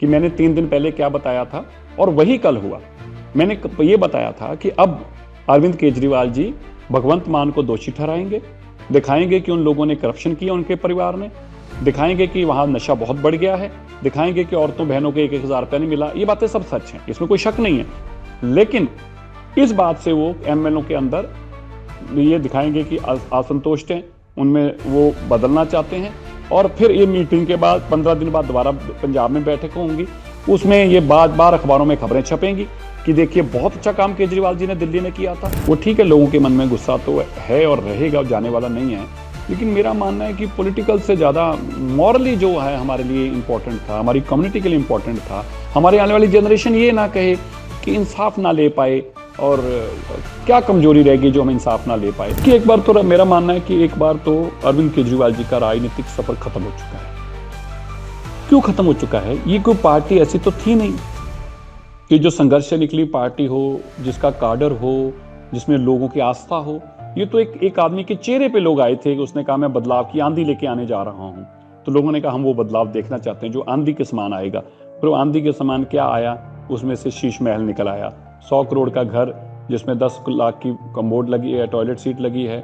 कि मैंने 3 दिन पहले क्या बताया था और वही कल हुआ। मैंने ये बताया था कि अब अरविंद केजरीवाल जी भगवंत मान को दोषी ठहराएंगे, दिखाएंगे कि उन लोगों ने करप्शन किया उनके परिवार ने, दिखाएंगे कि वहां नशा बहुत बढ़ गया है, दिखाएंगे कि औरतों बहनों को 1,000 रुपया नहीं मिला। ये बातें सब सच हैं, इसमें कोई शक नहीं है। लेकिन इस बात से वो एमएलओ के अंदर ये दिखाएंगे कि असंतुष्ट हैं, उनमें वो बदलना चाहते हैं। और फिर ये मीटिंग के बाद 15 दिन बाद दोबारा पंजाब में बैठक होंगी, उसमें ये बार बार अखबारों में खबरें छपेंगी कि देखिए बहुत अच्छा काम केजरीवाल जी ने दिल्ली में किया था। वो ठीक है, लोगों के मन में गुस्सा तो है और रहेगा, जाने वाला नहीं है। लेकिन मेरा मानना है कि पॉलिटिकल से ज़्यादा मॉरली जो है हमारे लिए इम्पोर्टेंट था, हमारी कम्युनिटी के लिए इम्पोर्टेंट था। हमारे आने वाली जनरेशन ये ना कहे कि इंसाफ ना ले पाए और क्या कमजोरी रहेगी जो हम इंसाफ ना ले पाए। कि एक बार तो मेरा मानना है कि एक बार तो अरविंद केजरीवाल जी का राजनीतिक सफर खत्म हो चुका है। क्यों खत्म हो चुका है? ये कोई पार्टी ऐसी तो थी नहीं कि जो संघर्ष से निकली पार्टी हो, जिसका काडर हो, जिसमें लोगों की आस्था हो। ये तो एक आदमी के चेहरे पे लोग आए थे कि उसने कहा मैं बदलाव की आंधी लेके आने जा रहा हूं। तो लोगों ने कहा हम वो बदलाव देखना चाहते हैं जो आंधी के समान आएगा। फिर वो आंधी के समान क्या आया? उसमें से शीश महल निकल आया, 100 करोड़ का घर जिसमें 10 लाख की कमोड लगी है, टॉयलेट सीट लगी है।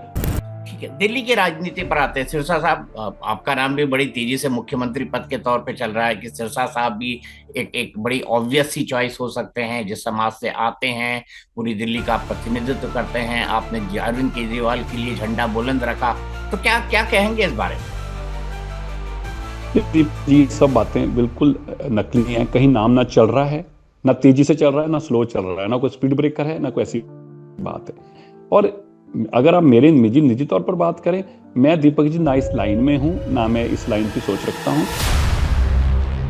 ठीक है, दिल्ली की राजनीति पर आते हैं। सिरसा साहब, आपका नाम भी बड़ी तेजी से मुख्यमंत्री पद के तौर पे चल रहा है कि सिरसा साहब भी एक बड़ी ऑब्वियस सी चॉइस हो सकते हैं, जिस समाज से आते हैं, पूरी दिल्ली का प्रतिनिधित्व करते हैं। आपने अरविंद केजरीवाल के लिए झंडा बुलंद रखा, तो क्या क्या कहेंगे इस बारे में? जी सब बातें बिल्कुल नकली हैं। कहीं नाम ना चल रहा है, ना तेजी से चल रहा है, ना स्लो चल रहा है, ना कोई स्पीड ब्रेकर है, ना कोई ऐसी बात है। और अगर आप मेरे निजी तौर पर बात करें, मैं दीपक जी ना इस लाइन में हूं, ना मैं इस लाइन की सोच रखता हूं।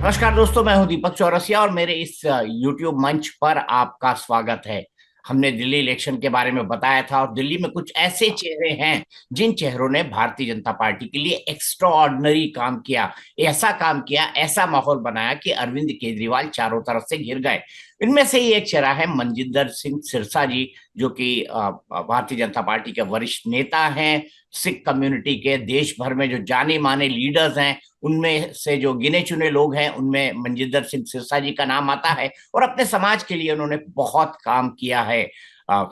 नमस्कार दोस्तों, मैं हूं दीपक चौरसिया और मेरे इस YouTube मंच पर आपका स्वागत है। हमने दिल्ली इलेक्शन के बारे में बताया था और दिल्ली में कुछ ऐसे चेहरे हैं जिन चेहरों ने भारतीय जनता पार्टी के लिए एक्स्ट्रा ऑर्डिनरी काम किया, ऐसा काम किया, ऐसा माहौल बनाया कि अरविंद केजरीवाल चारों तरफ से घिर गए। इनमें से ही एक चेहरा है मनजिंदर सिंह सिरसा जी, जो कि भारतीय जनता पार्टी के वरिष्ठ नेता हैं। सिख कम्युनिटी के देश भर में जो जाने माने लीडर्स हैं, उनमें से जो गिने चुने लोग हैं, उनमें मनजिंदर सिंह सिरसा जी का नाम आता है। और अपने समाज के लिए उन्होंने बहुत काम किया है।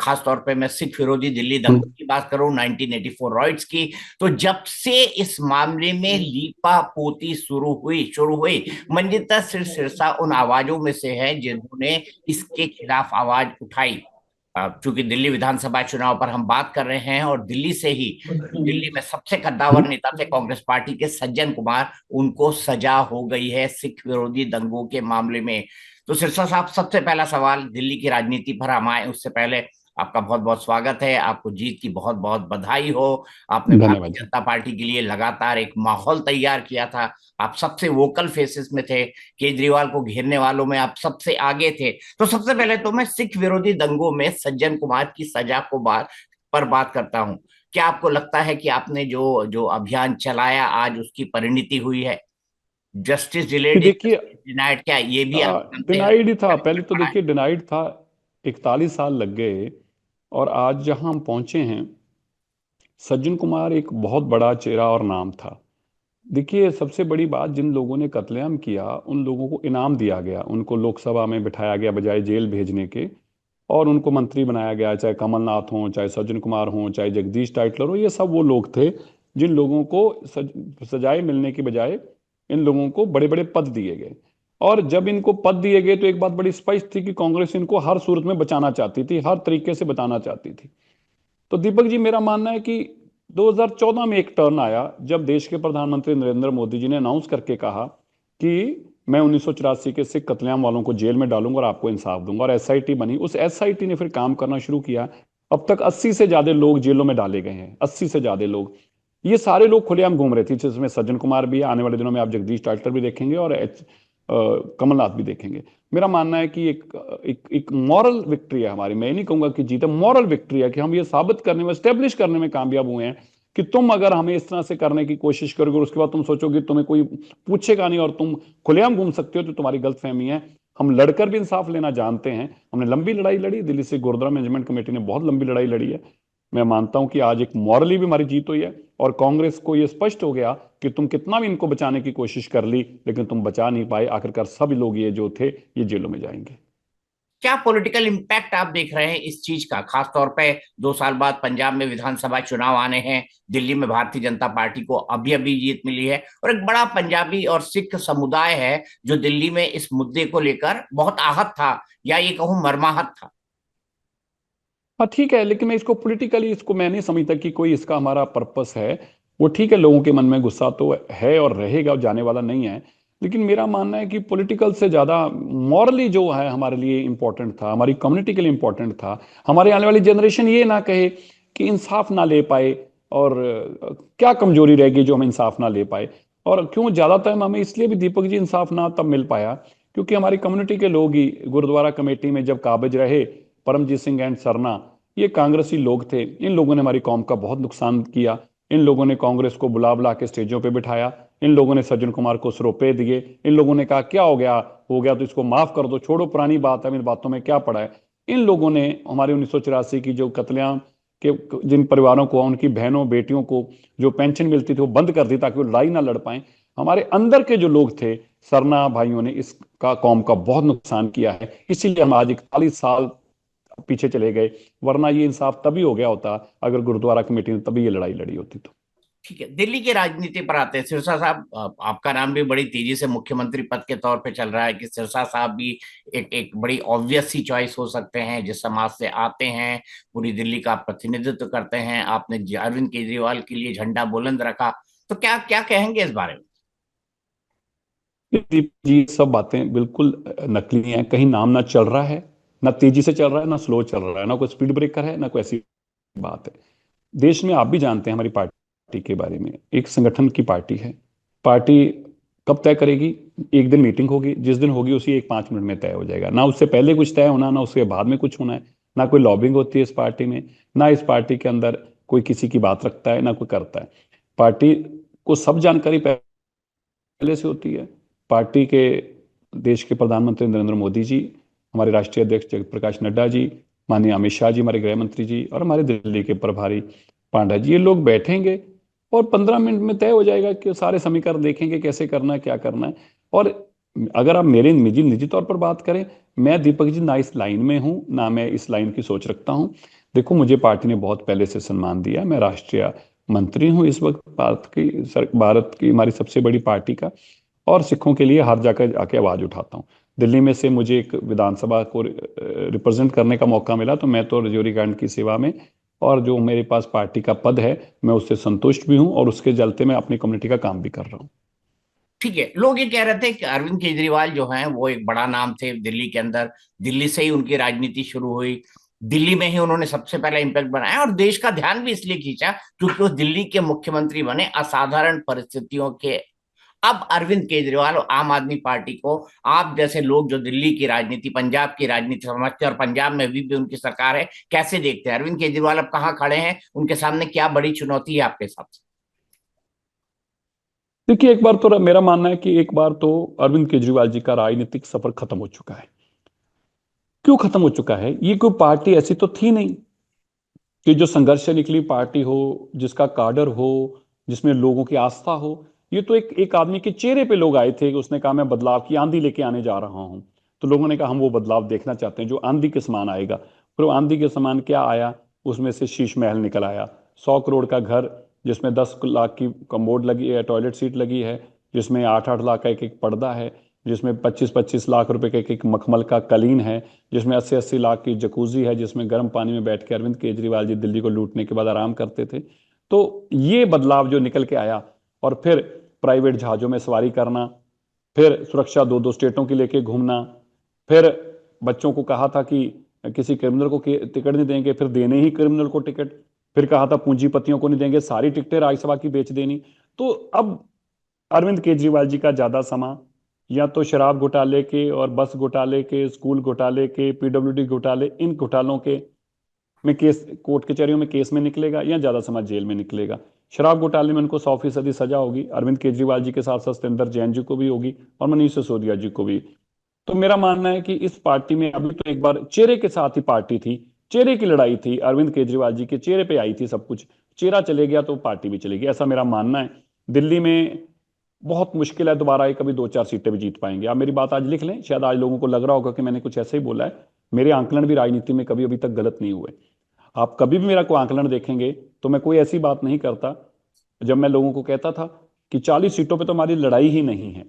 खास तौर पे मैं सिख विरोधी दिल्ली दंगों की बात करूं, 1984 रॉयट्स की, तो जब से इस मामले में लीपा पोती शुरू हुई, मनजिंदर सिंह सिरसा उन आवाजों में से है जिन्होंने इसके खिलाफ आवाज उठाई। चूंकि दिल्ली विधानसभा चुनाव पर हम बात कर रहे हैं और दिल्ली से ही, जो दिल्ली में सबसे कद्दावर नेता थे कांग्रेस पार्टी के सज्जन कुमार, उनको सजा हो गई है सिख विरोधी दंगों के मामले में। तो सिरसा साहब, सबसे पहला सवाल दिल्ली की राजनीति पर हम आए उससे पहले आपका बहुत बहुत स्वागत है, आपको जीत की बहुत बहुत बधाई हो। आपने धन्यवाद भारतीय जी। जनता पार्टी के लिए लगातार एक माहौल तैयार किया था। आप सबसे वोकल फेसेस में थे, केजरीवाल को घेरने वालों में आप सबसे आगे थे। तो सबसे पहले तो मैं सिख विरोधी दंगों में सज्जन कुमार की सजा को बात करता हूं। क्या आपको लगता है कि आपने जो जो अभियान चलाया आज उसकी परिणति हुई है? जस्टिस कि डिलेड इज देखिए डिनाइड, क्या ये भी आप मानते हैं? डिनाइड ही था पहले तो। देखिए डिनाइड था, 41 साल लग गए और आज जहां हम पहुंचे हैं। सज्जन कुमार एक बहुत बड़ा चेहरा और नाम था। देखिए सबसे बड़ी बात, जिन लोगों ने कत्लेआम किया उन लोगों को इनाम दिया गया, उनको लोकसभा में बिठाया गया बजाय जेल भेजने के, और उनको मंत्री बनाया गया। चाहे कमलनाथ हो, चाहे सज्जन कुमार हो, चाहे जगदीश टाइटलर हो, ये सब वो लोग थे जिन लोगों को सजाए मिलने की बजाय इन लोगों को बड़े बड़े पद दिए गए। और जब इनको पद दिए गए तो एक बात बड़ी स्पष्ट थी कि कांग्रेस इनको हर सूरत में बचाना चाहती थी, हर तरीके से बचाना चाहती थी। तो दीपक जी मेरा मानना है कि 2014 में एक टर्न आया जब देश के प्रधानमंत्री नरेंद्र मोदी जी ने अनाउंस करके कहा कि मैं 1984 के सिख कत्लेआम वालों को जेल में डालूंगा और आपको इंसाफ दूंगा, और एसआईटी बनी। उस एसआईटी ने फिर काम करना शुरू किया। अब तक 80 से ज्यादा लोग जेलों में डाले गए हैं, 80 से ज्यादा लोग। ये सारे लोग खुलेआम घूम रहे थे, जिसमें सज्जन कुमार भी है, आने वाले दिनों में आप जगदीश टाइटलर भी देखेंगे और कमलनाथ भी देखेंगे। मेरा मानना है कि एक मॉरल विक्ट्री है हमारी। मैं ये नहीं कहूंगा कि जीते, मॉरल विक्ट्री है कि हम ये साबित करने में, स्टेब्लिश करने में कामयाब हुए हैं कि तुम अगर हमें इस तरह से करने की कोशिश करोगे और उसके बाद तुम सोचोगे तुम्हें कोई पूछेगा नहीं और तुम खुलेआम घूम सकते हो, तो तुम्हारी गलतफहमी है। हम लड़कर भी इंसाफ लेना जानते हैं। हमने लंबी लड़ाई लड़ी, दिल्ली से गुरुद्वारा मैनेजमेंट कमेटी ने बहुत लंबी लड़ाई लड़ी है। मैं मानता हूं कि आज एक मॉरली भी हमारी जीत हुई है, और कांग्रेस को यह स्पष्ट हो गया कि तुम कितना भी इनको बचाने की कोशिश कर ली, लेकिन तुम बचा नहीं पाए। आखिरकार सभी लोग ये जो थे ये जेलों में जाएंगे। क्या पॉलिटिकल इम्पैक्ट आप देख रहे हैं इस चीज का, खास तौर पे 2 साल बाद पंजाब में विधानसभा चुनाव आने हैं, दिल्ली में भारतीय जनता पार्टी को अभी अभी जीत मिली है, और एक बड़ा पंजाबी और सिख समुदाय है जो दिल्ली में इस मुद्दे को लेकर बहुत आहत था, या ये कहूँ मर्माहत था। हाँ ठीक है, लेकिन मैं इसको पॉलिटिकली, इसको मैं नहीं समझता कि कोई इसका हमारा पर्पस है। वो ठीक है, लोगों के मन में गुस्सा तो है और रहेगा, और जाने वाला नहीं है। लेकिन मेरा मानना है कि पॉलिटिकल से ज़्यादा मॉरली जो है हमारे लिए इम्पोर्टेंट था, हमारी कम्युनिटी के लिए इम्पोर्टेंट था। हमारे आने वाली जनरेशन ये ना कहे कि इंसाफ ना ले पाए, और क्या कमजोरी रहेगी जो हम इंसाफ ना ले पाए। और क्यों ज़्यादा टाइम हमें इसलिए भी दीपक जी इंसाफ ना तब मिल पाया, क्योंकि हमारी कम्युनिटी के लोग ही गुरुद्वारा कमेटी में जब काबिज रहे, परमजीत सिंह एंड सरना, ये कांग्रेसी लोग थे। इन लोगों ने हमारी कौम का बहुत नुकसान किया। इन लोगों ने कांग्रेस को बुला बुला के स्टेजों पे बिठाया। इन लोगों ने सज्जन कुमार को सरोपे दिए। इन लोगों ने कहा क्या हो गया तो इसको माफ कर दो, छोड़ो पुरानी बात है, इन बातों में क्या पड़ा है। इन लोगों ने हमारे 1984 की जो कत्लेआम के, जिन परिवारों को, उनकी बहनों बेटियों को जो पेंशन मिलती थी वो बंद कर दी ताकि वो लड़ाई ना लड़ पाए। हमारे अंदर के जो लोग थे, सरना भाइयों ने इसका कौम का बहुत नुकसान किया है। इसीलिए हम आज 41 साल पीछे चले गए। वरना ये इंसाफ तभी हो गया होता अगर गुरुद्वारा कमेटी ने तभी ये लड़ाई लड़ी होती तो। ठीक है, दिल्ली की राजनीति पर आते हैं। सिरसा साहब, आपका नाम भी बड़ी तेजी से मुख्यमंत्री पद के तौर पे चल रहा है कि सिरसा साहब भी एक बड़ी ऑब्वियस सी चॉइस हो सकते हैं, जिस समाज से आते हैं, पूरी दिल्ली का प्रतिनिधित्व करते हैं। आपने अरविंद केजरीवाल के लिए झंडा बुलंद रखा, तो क्या क्या कहेंगे इस बारे में? दीप जी, सब बातें बिल्कुल नकली हैं। कहीं नाम ना चल रहा है, ना तेजी से चल रहा है, ना स्लो चल रहा है, ना कोई स्पीड ब्रेकर है, ना कोई ऐसी बात है। देश में आप भी जानते हैं हमारी पार्टी के बारे में, एक संगठन की पार्टी है। पार्टी कब तय करेगी? एक दिन मीटिंग होगी, जिस दिन होगी उसी एक 5 मिनट में तय हो जाएगा। ना उससे पहले कुछ तय होना, ना उसके बाद में कुछ होना है। ना कोई लॉबिंग होती है इस पार्टी में, ना इस पार्टी के अंदर कोई किसी की बात रखता है, ना कोई करता है। पार्टी को सब जानकारी पहले से होती है। पार्टी के देश के प्रधानमंत्री नरेंद्र मोदी जी, हमारे राष्ट्रीय अध्यक्ष जगत प्रकाश नड्डा जी, माननीय अमित शाह जी हमारे गृह मंत्री जी, और हमारे दिल्ली के प्रभारी पांडा जी, ये लोग बैठेंगे और 15 मिनट में तय हो जाएगा कि सारे समीकरण देखेंगे कैसे करना है, क्या करना है। और अगर आप मेरे निजी निजी तौर पर बात करें, मैं दीपक जी ना इस लाइन में हूं, ना मैं इस लाइन की सोच रखता हूं। देखो, मुझे पार्टी ने बहुत पहले से सम्मान दिया। मैं राष्ट्रीय मंत्री हूं इस वक्त भारत की हमारी सबसे बड़ी पार्टी का, और सिखों के लिए हर जगह आके आवाज उठाता हूँ। दिल्ली में से मुझे एक विधानसभा को रिप्रेजेंट करने का मौका मिला, तो मैं तो रजौरी गार्ड की सेवा में, और जो मेरे पास पार्टी का पद है मैं उससे संतुष्ट भी हूँ, और उसके चलते मैं अपनी कम्युनिटी का काम भी कर रहा हूँ। ठीक है, लोग ये कह रहे थे कि अरविंद केजरीवाल जो हैं वो एक बड़ा नाम थे दिल्ली के अंदर, दिल्ली से ही उनकी राजनीति शुरू हुई, दिल्ली में ही उन्होंने सबसे पहला इम्पैक्ट बनाया, और देश का ध्यान भी इसलिए खींचा क्योंकि वो दिल्ली के मुख्यमंत्री बने असाधारण परिस्थितियों के। अब अरविंद केजरीवाल और आम आदमी पार्टी को, आप जैसे लोग जो दिल्ली की राजनीति, पंजाब की राजनीति समझते हैं, और पंजाब में भी उनकी सरकार है, कैसे देखते हैं अरविंद केजरीवाल अब कहाँ खड़े हैं, उनके सामने क्या बड़ी चुनौती है आपके हिसाब से? देखिए, एक बार तो मेरा मानना है कि एक बार तो अरविंद केजरीवाल जी का राजनीतिक सफर खत्म हो चुका है। क्यों खत्म हो चुका है? ये कोई पार्टी ऐसी तो थी नहीं कि जो संघर्ष से निकली पार्टी हो, जिसका काडर हो, जिसमें लोगों की आस्था हो। ये तो एक एक आदमी के चेहरे पे लोग आए थे कि उसने कहा मैं बदलाव की आंधी लेके आने जा रहा हूं। तो लोगों ने कहा हम वो बदलाव देखना चाहते हैं जो आंधी के समान आएगा। फिर वो आंधी के समान क्या आया? उसमें से शीश महल निकल आया। 100 करोड़ का घर, जिसमें 10 लाख की कमोड लगी है, टॉयलेट सीट लगी है, जिसमें 8-8 लाख का एक एक पर्दा है, जिसमें 25-25 लाख रुपए का एक एक मखमल का कलीन है, जिसमें 80-80 लाख की जकूजी है, जिसमें गर्म पानी में बैठ के अरविंद केजरीवाल जी दिल्ली को लूटने के बाद आराम करते थे। तो ये बदलाव जो निकल के आया, और फिर प्राइवेट जहाजों में सवारी करना, फिर सुरक्षा दो दो स्टेटों की लेके घूमना, फिर बच्चों को कहा था कि किसी क्रिमिनल को टिकट नहीं देंगे, फिर देने ही क्रिमिनल को टिकट, फिर कहा था पूंजीपतियों को नहीं देंगे, सारी टिकटें राज्यसभा की बेच देनी। तो अब अरविंद केजरीवाल जी का ज्यादा समा या तो शराब घोटाले के और बस घोटाले के, स्कूल घोटाले के, पीडब्ल्यूडी घोटाले, इन घोटालों के में केस, कोर्ट कचहरियों में केस में निकलेगा, या ज्यादा समय जेल में निकलेगा। शराब घोटाले में उनको 100% सजा होगी, अरविंद केजरीवाल जी के साथ साथ सत्येंद्र जैन जी को भी होगी, और मनीष सिसोदिया जी को भी। तो मेरा मानना है कि इस पार्टी में अभी तो एक बार चेहरे के साथ ही पार्टी थी, चेहरे की लड़ाई थी, अरविंद केजरीवाल जी के चेहरे पे आई थी सब कुछ। चेहरा चले गया तो पार्टी भी चलेगी, ऐसा मेरा मानना है। दिल्ली में बहुत मुश्किल है दोबारा ये कभी 2-4 सीटें भी जीत पाएंगे। आप मेरी बात आज लिख लें, शायद आज लोगों को लग रहा होगा कि मैंने कुछ ऐसे ही बोला है। मेरे आंकलन भी राजनीति में कभी अभी तक गलत नहीं हुए। आप कभी भी मेरा कोई आंकलन देखेंगे तो मैं कोई ऐसी बात नहीं करता जब मैं लोगों को कहता था कि 40 सीटों पे तो हमारी लड़ाई ही नहीं है,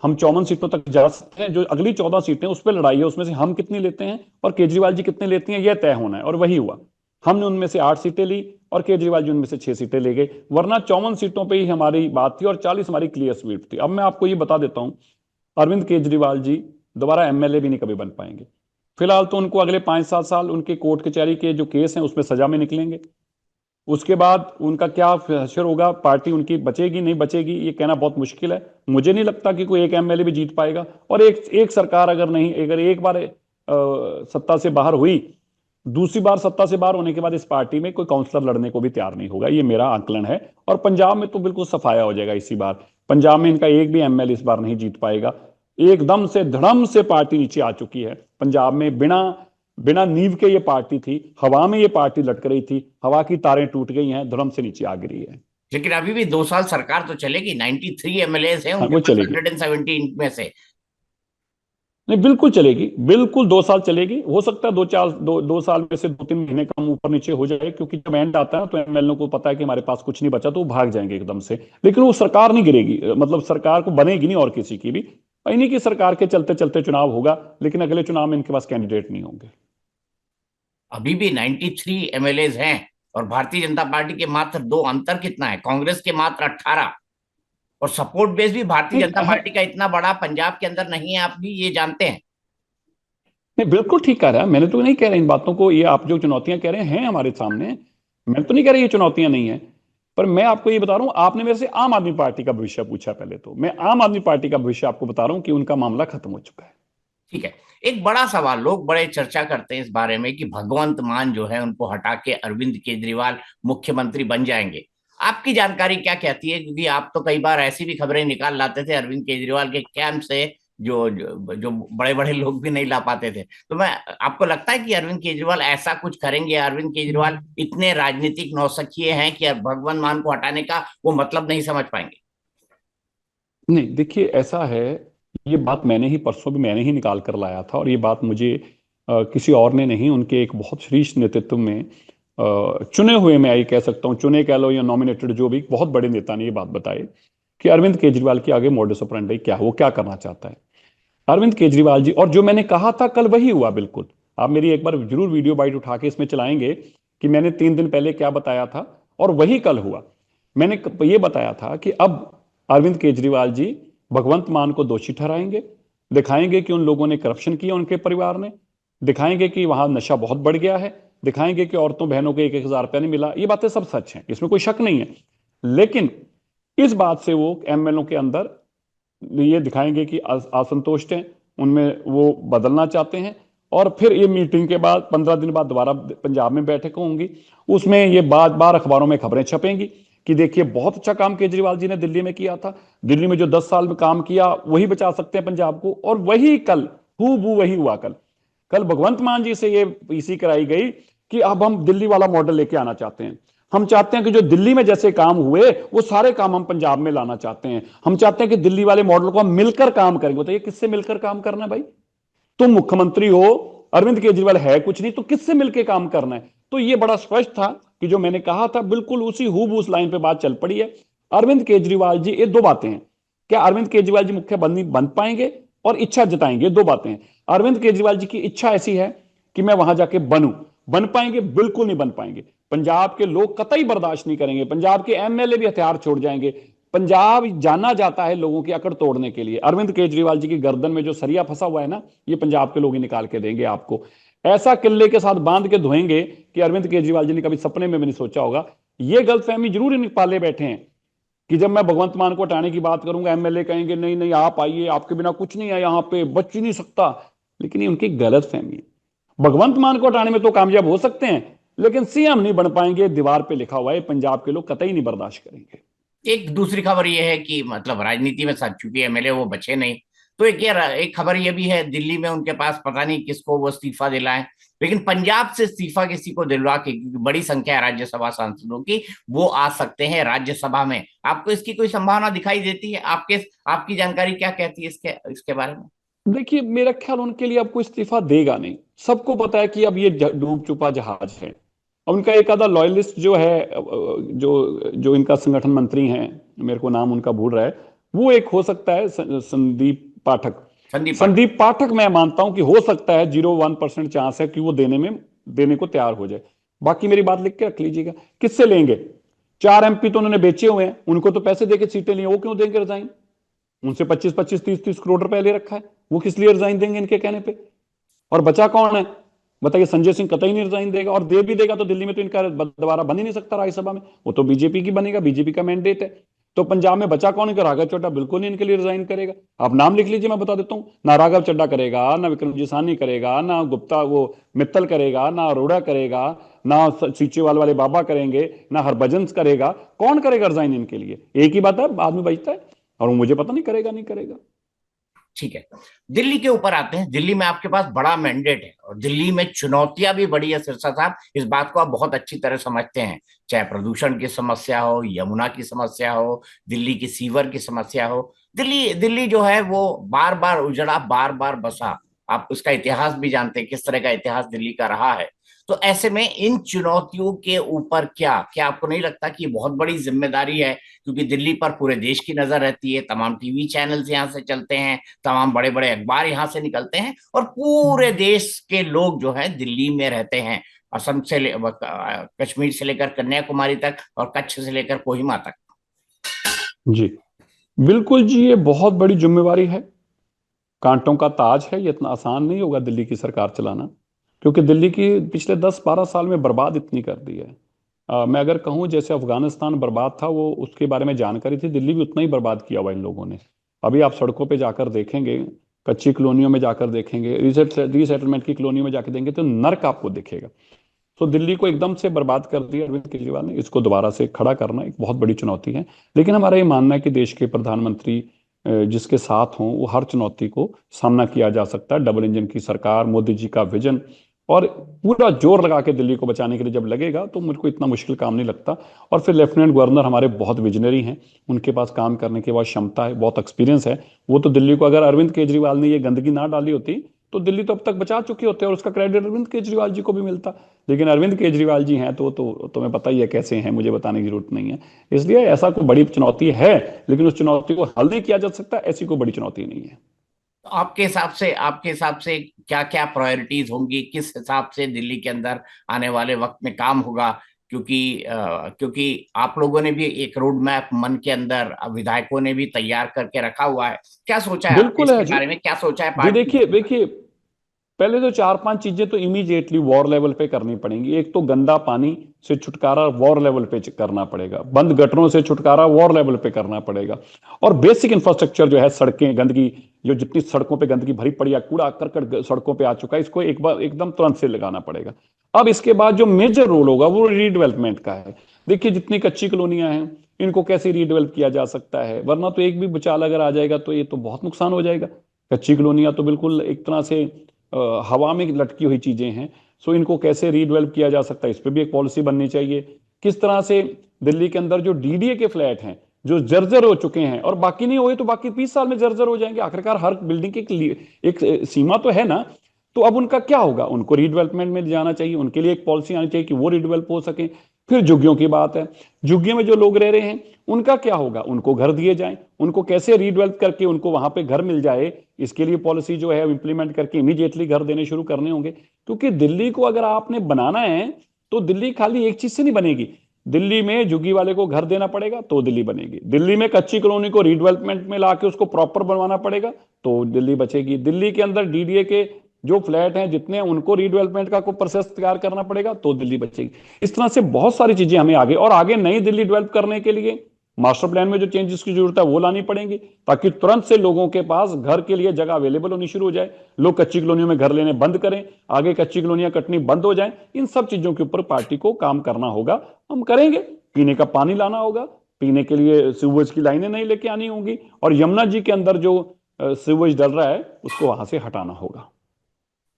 हम 54 सीटों तक जा सकते हैं, जो अगली 14 सीटें उस पर लड़ाई है, उसमें से हम कितनी लेते हैं और केजरीवाल जी कितने लेती हैं यह तय होना है। और वही हुआ, हमने उनमें से 8 सीटें ली और केजरीवाल जी उनमें से 6 सीटें ले गए, वरना 54 सीटों पर ही हमारी बात थी और 40 हमारी क्लियर स्वीप थी। अब मैं आपको ये बता देता हूं, अरविंद केजरीवाल जी दोबारा एमएलए भी नहीं कभी बन पाएंगे। फिलहाल तो उनको अगले 5-7 साल उनके कोर्ट कचहरी के जो केस हैं उसमें सजा में निकलेंगे। उसके बाद उनका क्या फ्यूचर होगा, पार्टी उनकी बचेगी नहीं बचेगी ये कहना बहुत मुश्किल है। मुझे नहीं लगता कि कोई एक एमएलए भी जीत पाएगा। और एक एक सरकार अगर नहीं, अगर एक बार सत्ता से बाहर हुई, दूसरी बार सत्ता से बाहर होने के बाद इस पार्टी में कोई काउंसलर लड़ने को भी तैयार नहीं होगा, ये मेरा आकलन है। और पंजाब में तो बिल्कुल सफाया हो जाएगा इसी बार। पंजाब में इनका एक भी एमएलए इस बार नहीं जीत पाएगा। एकदम से धड़म से पार्टी नीचे आ चुकी है पंजाब में। बिना बिना नींव के ये पार्टी थी, हवा में ये पार्टी लटक रही थी, हवा की तारें टूट गई हैं, धर्म से नीचे आ गिरी है। लेकिन अभी भी 2 साल सरकार तो चलेगी। 93 एमएलए हैं हाँ उनके वो पास, चलेगी, 117 में से। नहीं बिल्कुल चलेगी, बिल्कुल 2 साल चलेगी। हो सकता है 2 साल में से 2-3 महीने कम ऊपर नीचे हो जाए, क्योंकि जब एंड आता है तो एमएलए को पता है कि हमारे पास कुछ नहीं बचा, तो वो भाग जाएंगे एकदम से। लेकिन वो सरकार नहीं गिरेगी, मतलब सरकार को बनेगी नहीं और किसी की भी। इन्हीं की सरकार के चलते चलते चुनाव होगा, लेकिन अगले चुनाव में इनके पास कैंडिडेट नहीं होंगे। अभी भी 93 एमएलए हैं और भारतीय जनता पार्टी के मात्र 2। अंतर कितना है? कांग्रेस के मात्र 18। और सपोर्ट बेस भी भारतीय नहीं जनता पार्टी का इतना बड़ा पंजाब के अंदर नहीं है, आप भी ये जानते हैं। नहीं, बिल्कुल ठीक कह रहा है, मैंने तो नहीं कह रहा इन बातों को। ये आप जो चुनौतियां कह रहे हैं हमारे सामने, मैं तो नहीं कह रहा ये चुनौतियां नहीं है। पर मैं आपको ये बता रहा हूं, आपने मेरे से आम आदमी पार्टी का भविष्य पूछा। पहले तो मैं आम आदमी पार्टी का भविष्य आपको बता रहा हूं कि उनका मामला खत्म हो चुका है। ठीक है। एक बड़ा सवाल, लोग बड़े चर्चा करते हैं इस बारे में कि भगवंत मान जो है उनको हटा के अरविंद केजरीवाल मुख्यमंत्री बन जाएंगे। आपकी जानकारी क्या कहती है? क्योंकि आप तो कई बार ऐसी भी खबरें निकाल लाते थे अरविंद केजरीवाल के कैंप से, जो बड़े बड़े लोग भी नहीं ला पाते थे। तो मैं, आपको लगता है कि अरविंद केजरीवाल ऐसा कुछ करेंगे? अरविंद केजरीवाल इतने राजनीतिक नौसिखिए हैं कि भगवंत मान को हटाने का वो मतलब नहीं समझ पाएंगे? नहीं देखिए, ऐसा है, ये बात मैंने ही परसों भी मैंने ही निकाल कर लाया था, और ये बात मुझे किसी और ने नहीं, उनके एक बहुत शीर्ष नेतृत्व में चुने हुए, मैं ये कह सकता हूँ, चुने कह लो या नॉमिनेटेड, जो भी बहुत बड़े नेता ने ये बात बताई कि अरविंद केजरीवाल की आगे मोडस ऑपरेंडी क्या है, वो क्या करना चाहता है। अरविंद केजरीवाल जी, और जो मैंने कहा था कल वही हुआ बिल्कुल। आप मेरी एक बार जरूर वीडियो बाइट उठा के इसमें चलाएंगे कि मैंने 3 दिन पहले क्या बताया था और वही कल हुआ। मैंने ये बताया था कि अब अरविंद केजरीवाल जी भगवंत मान को दोषी ठहराएंगे, दिखाएंगे कि उन लोगों ने करप्शन किया, उनके परिवार ने, दिखाएंगे कि वहां नशा बहुत बढ़ गया है, दिखाएंगे कि औरतों बहनों को 1-1 हज़ार रुपया नहीं मिला। ये बातें सब सच हैं, इसमें कोई शक नहीं है। लेकिन इस बात से वो एमएलओ के अंदर ये दिखाएंगे कि असंतुष्ट हैं, उनमें वो बदलना चाहते हैं। और फिर ये मीटिंग के बाद 15 दिन बाद दोबारा पंजाब में बैठक होंगी, उसमें ये बार बार अखबारों में खबरें छपेंगी कि देखिए बहुत अच्छा काम केजरीवाल जी ने दिल्ली में किया था, दिल्ली में जो 10 साल में काम किया वही बचा सकते हैं पंजाब को। और वही कल हूबहू वही हुआ। कल कल भगवंत मान जी से ये पीसी कराई गई कि अब हम दिल्ली वाला मॉडल लेके आना चाहते हैं। हम चाहते हैं कि जो दिल्ली में जैसे काम हुए वो सारे काम हम पंजाब में लाना चाहते हैं। हम चाहते हैं कि दिल्ली वाले मॉडल को हम मिलकर काम करेंगे। तो ये किससे मिलकर काम करना है भाई? तुम मुख्यमंत्री हो, अरविंद केजरीवाल है कुछ नहीं, तो किससे मिलकर काम करना है? तो ये बड़ा स्पष्ट था कि जो मैंने कहा था बिल्कुल उसी हूबहू उस लाइन पे बात चल पड़ी है। अरविंद केजरीवाल जी, ये दो बातें हैं, क्या अरविंद केजरीवाल जी मुख्यमंत्री बन पाएंगे और इच्छा जताएंगे, दो बातें हैं। अरविंद केजरीवाल जी की इच्छा ऐसी है कि मैं वहां जाके बनूं, बन पाएंगे? बिल्कुल नहीं बन पाएंगे। पंजाब के लोग कतई बर्दाश्त नहीं करेंगे, पंजाब के एमएलए भी हथियार छोड़ जाएंगे। पंजाब जाना जाता है लोगों की अकड़ तोड़ने के लिए। अरविंद केजरीवाल जी की गर्दन में जो सरिया फंसा हुआ है ना, ये पंजाब के लोग ही निकाल के देंगे आपको। ऐसा किले के साथ बांध के धोएंगे कि अरविंद केजरीवाल जी ने कभी सपने में भी नहीं सोचा होगा। ये गलतफहमी जरूर इन पाले बैठे हैं कि जब मैं भगवंत मान को हटाने की बात करूंगा एमएलए कहेंगे नहीं नहीं आप आइए, आपके बिना कुछ नहीं है यहाँ पे, बच ही नहीं सकता। लेकिन ये उनकी गलत फहमी है। भगवंत मान को हटाने में तो कामयाब हो सकते हैं, लेकिन सीएम नहीं बन पाएंगे। दीवार पे लिखा हुआ है, पंजाब के लोग कतई नहीं बर्दाश्त करेंगे। एक दूसरी खबर ये है कि मतलब राजनीति में साथ, चूंकि एमएलए वो बचे नहीं, तो एक खबर ये भी है, दिल्ली में उनके पास पता नहीं किसको वो इस्तीफा दिलाएं, लेकिन पंजाब से इस्तीफा किसी को दिलवा के, क्योंकि बड़ी संख्या है राज्यसभा सांसदों की, वो आ सकते हैं राज्यसभा में। आपको इसकी कोई संभावना दिखाई देती है? आपकी जानकारी क्या कहती है इसके इसके बारे में? देखिए, मेरा ख्याल उनके लिए अब कोई इस्तीफा देगा नहीं। सबको पता है कि अब ये डूब चुका जहाज है। और उनका एक आधा लॉयलिस्ट जो है, जो जो इनका संगठन मंत्री हैं, मेरे को नाम उनका भूल रहा है, वो एक हो सकता है संदीप पाठक। संदीप पाटिल। संदीप पाठक मैं मानता हूं कि हो सकता है 0.1% चांस है कि वो देने को तैयार हो जाए। बाकी मेरी बात लिख के रख लीजिएगा। किससे लेंगे? 4 MP तो उन्होंने बेचे हुए हैं, उनको तो पैसे देके सीटें लिए, वो क्यों देंगे रिजाइन? उनसे 25-25, 30-30 करोड़ रुपए ले रखा है, वो किस लिए रिजाइन देंगे इनके कहने पे? और बचा कौन है? बताइए। संजय सिंह कतई नहीं रिजाइन देगा, और दे भी देगा तो दिल्ली में तो इनका दोबारा बन ही नहीं सकता राज्यसभा में। वो तो बीजेपी की बनेगा, बीजेपी का मैंडेट है। तो पंजाब में बचा कौन? इनका राघव चड्ढा बिल्कुल नहीं इनके लिए रिजाइन करेगा। आप नाम लिख लीजिए, मैं बता देता हूं। ना राघव चड्ढा करेगा, ना विक्रमजीत साहनी करेगा, ना गुप्ता वो मित्तल करेगा, ना अरोड़ा करेगा, ना सीचेवाल वाले बाबा करेंगे, ना हरभजन करेगा। कौन करेगा रिजाइन इनके लिए? एक ही बात है, आदमी बचता है। और वो मुझे पता नहीं करेगा नहीं करेगा। ठीक है, दिल्ली के ऊपर आते हैं। दिल्ली में आपके पास बड़ा मैंडेट है और दिल्ली में चुनौतियां भी बड़ी है सिरसा साहब, इस बात को आप बहुत अच्छी तरह समझते हैं। चाहे प्रदूषण की समस्या हो, यमुना की समस्या हो, दिल्ली की सीवर की समस्या हो, दिल्ली दिल्ली जो है वो बार बार उजड़ा, बार बार बसा। आप उसका इतिहास भी जानते हैं, किस तरह का इतिहास दिल्ली का रहा है। तो ऐसे में इन चुनौतियों के ऊपर क्या क्या आपको नहीं लगता कि ये बहुत बड़ी जिम्मेदारी है? क्योंकि दिल्ली पर पूरे देश की नजर रहती है, तमाम टीवी चैनल्स यहाँ से चलते हैं, तमाम बड़े बड़े अखबार यहाँ से निकलते हैं, और पूरे देश के लोग जो है दिल्ली में रहते हैं। असम से कश्मीर से लेकर कन्याकुमारी तक, और कच्छ से लेकर कोहिमा तक। जी बिल्कुल जी, ये बहुत बड़ी जिम्मेवारी है। कांटों का ताज है। ये इतना आसान नहीं होगा दिल्ली की सरकार चलाना, क्योंकि दिल्ली की पिछले 10-12 साल में बर्बाद इतनी कर दी है। मैं अगर कहूँ जैसे अफगानिस्तान बर्बाद था, वो उसके बारे में जानकारी थी, दिल्ली भी उतना ही बर्बाद किया हुआ इन लोगों ने। अभी आप सड़कों पे जाकर देखेंगे, कच्ची कॉलोनियों में जाकर देखेंगे, रीसेटलमेंट की कॉलोनियों में जाकर देखेंगे, तो नर्क आपको दिखेगा। तो दिल्ली को एकदम से बर्बाद कर दिया अरविंद केजरीवाल ने। इसको दोबारा से खड़ा करना एक बहुत बड़ी चुनौती है। लेकिन हमारा ये मानना है कि देश के प्रधानमंत्री जिसके साथ हों, वो हर चुनौती को सामना किया जा सकता है। डबल इंजन की सरकार, मोदी जी का विजन, और पूरा जोर लगा के दिल्ली को बचाने के लिए जब लगेगा, तो मुझको इतना मुश्किल काम नहीं लगता। और फिर लेफ्टिनेंट गवर्नर हमारे बहुत विजनरी हैं, उनके पास काम करने की बहुत क्षमता है, बहुत एक्सपीरियंस है। वो तो दिल्ली को, अगर अरविंद केजरीवाल ने ये गंदगी ना डाली होती, तो दिल्ली तो अब तक बचा चुके होते, और उसका क्रेडिट अरविंद केजरीवाल जी को भी मिलता। लेकिन अरविंद केजरीवाल जी हैं तो तुम्हें पता ही है कैसे हैं, मुझे बताने की जरूरत नहीं है। इसलिए ऐसा कोई बड़ी चुनौती है, लेकिन उस चुनौती को हल नहीं किया जा सकता, ऐसी कोई बड़ी चुनौती नहीं है। तो आपके हिसाब से क्या क्या प्रायोरिटीज होंगी? किस हिसाब से दिल्ली के अंदर आने वाले वक्त में काम होगा? क्योंकि आप लोगों ने भी एक रोड मैप मन के अंदर, विधायकों ने भी तैयार करके रखा हुआ है। क्या सोचा है आपने बिल्कुल है इसके जी। बारे में? क्या सोचा है जी पार्टी? देखिए देखिए, पहले तो 4-5 चीजें तो इमीडिएटली वॉर लेवल पे करनी पड़ेंगी। एक तो गंदा पानी से छुटकारा वॉर लेवल पे करना पड़ेगा, बंद गटरों से छुटकारा वॉर लेवल पे करना पड़ेगा। और बेसिक इंफ्रास्ट्रक्चर जो है, सड़कें, गंदगी, जो जितनी सड़कों पे गंदगी भरी पड़ी है, कूड़ा करकट सड़कों पे आ चुका है, इसको एक बार एकदम तुरंत से लगाना पड़ेगा। अब इसके बाद जो मेजर रोल होगा वो रीडेवलपमेंट का है। देखिए, जितनी कच्ची कॉलोनियां हैं, इनको कैसे रीडेवलप किया जा सकता है, वरना तो एक भी भूचाल अगर आ जाएगा तो ये तो बहुत नुकसान हो जाएगा। कच्ची कॉलोनियां तो बिल्कुल एक तरह से हवा में लटकी हुई चीजें हैं। सो इनको कैसे रीडेवलप किया जा सकता है, इस पर भी एक पॉलिसी बननी चाहिए। किस तरह से दिल्ली के अंदर जो डीडीए के फ्लैट हैं, जो जर्जर हो चुके हैं, और बाकी नहीं हुए तो बाकी 20 साल में जर्जर हो जाएंगे। आखिरकार हर बिल्डिंग की एक सीमा तो है ना। तो अब उनका क्या होगा? उनको रीडेवलपमेंट में जाना चाहिए, उनके लिए एक पॉलिसी आनी चाहिए कि वो रीडेवलप हो सके। फिर झुग्गियों की बात है। झुग्गियों में जो लोग रह रहे हैं, उनका क्या होगा? उनको घर दिए जाएं, उनको कैसे रीडेवलप करके उनको वहां पे घर मिल जाए, इसके लिए पॉलिसी जो है इंप्लीमेंट करके इमीडिएटली घर देने शुरू करने होंगे। क्योंकि दिल्ली को अगर आपने बनाना है, तो दिल्ली खाली एक चीज से नहीं बनेगी। दिल्ली में झुग्गी वाले को घर देना पड़ेगा तो दिल्ली बनेगी। दिल्ली में कच्ची कॉलोनी को रीडेवलपमेंट में लाके उसको प्रॉपर बनवाना पड़ेगा तो दिल्ली बचेगी। दिल्ली के अंदर डीडीए के जो फ्लैट हैं जितने, उनको रीडेवलपमेंट का कोई प्रोसेस तैयार करना पड़ेगा तो दिल्ली बचेगी। इस तरह से बहुत सारी चीजें हमें आगे, और आगे नई दिल्ली डेवलप करने के लिए मास्टर प्लान में जो चेंजेस की जरूरत है वो लानी पड़ेंगी, ताकि तुरंत से लोगों के पास घर के लिए जगह अवेलेबल होनी शुरू हो जाए। लोग कच्ची कॉलोनियों में घर लेने बंद करें, आगे कच्ची कॉलोनियां कटनी बंद हो जाएं। इन सब चीजों के ऊपर पार्टी को काम करना होगा। हम करेंगे। पीने का पानी लाना होगा, पीने के लिए सीवेज की लाइनें नहीं लेके आनी होंगी। और यमुना जी के अंदर जो सीवेज डल रहा है उसको वहां से हटाना होगा।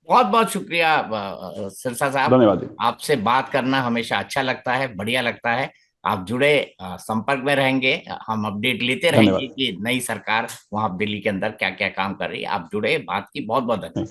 बहुत बहुत शुक्रिया सिरसा साहब। धन्यवाद जी। आपसे बात करना हमेशा अच्छा लगता है, बढ़िया लगता है। आप जुड़े, संपर्क में रहेंगे। हम अपडेट लेते रहेंगे धन्यवाद। कि नई सरकार वहां दिल्ली के अंदर क्या क्या काम कर रही है। आप जुड़े, बात की, बहुत बहुत धन्यवाद।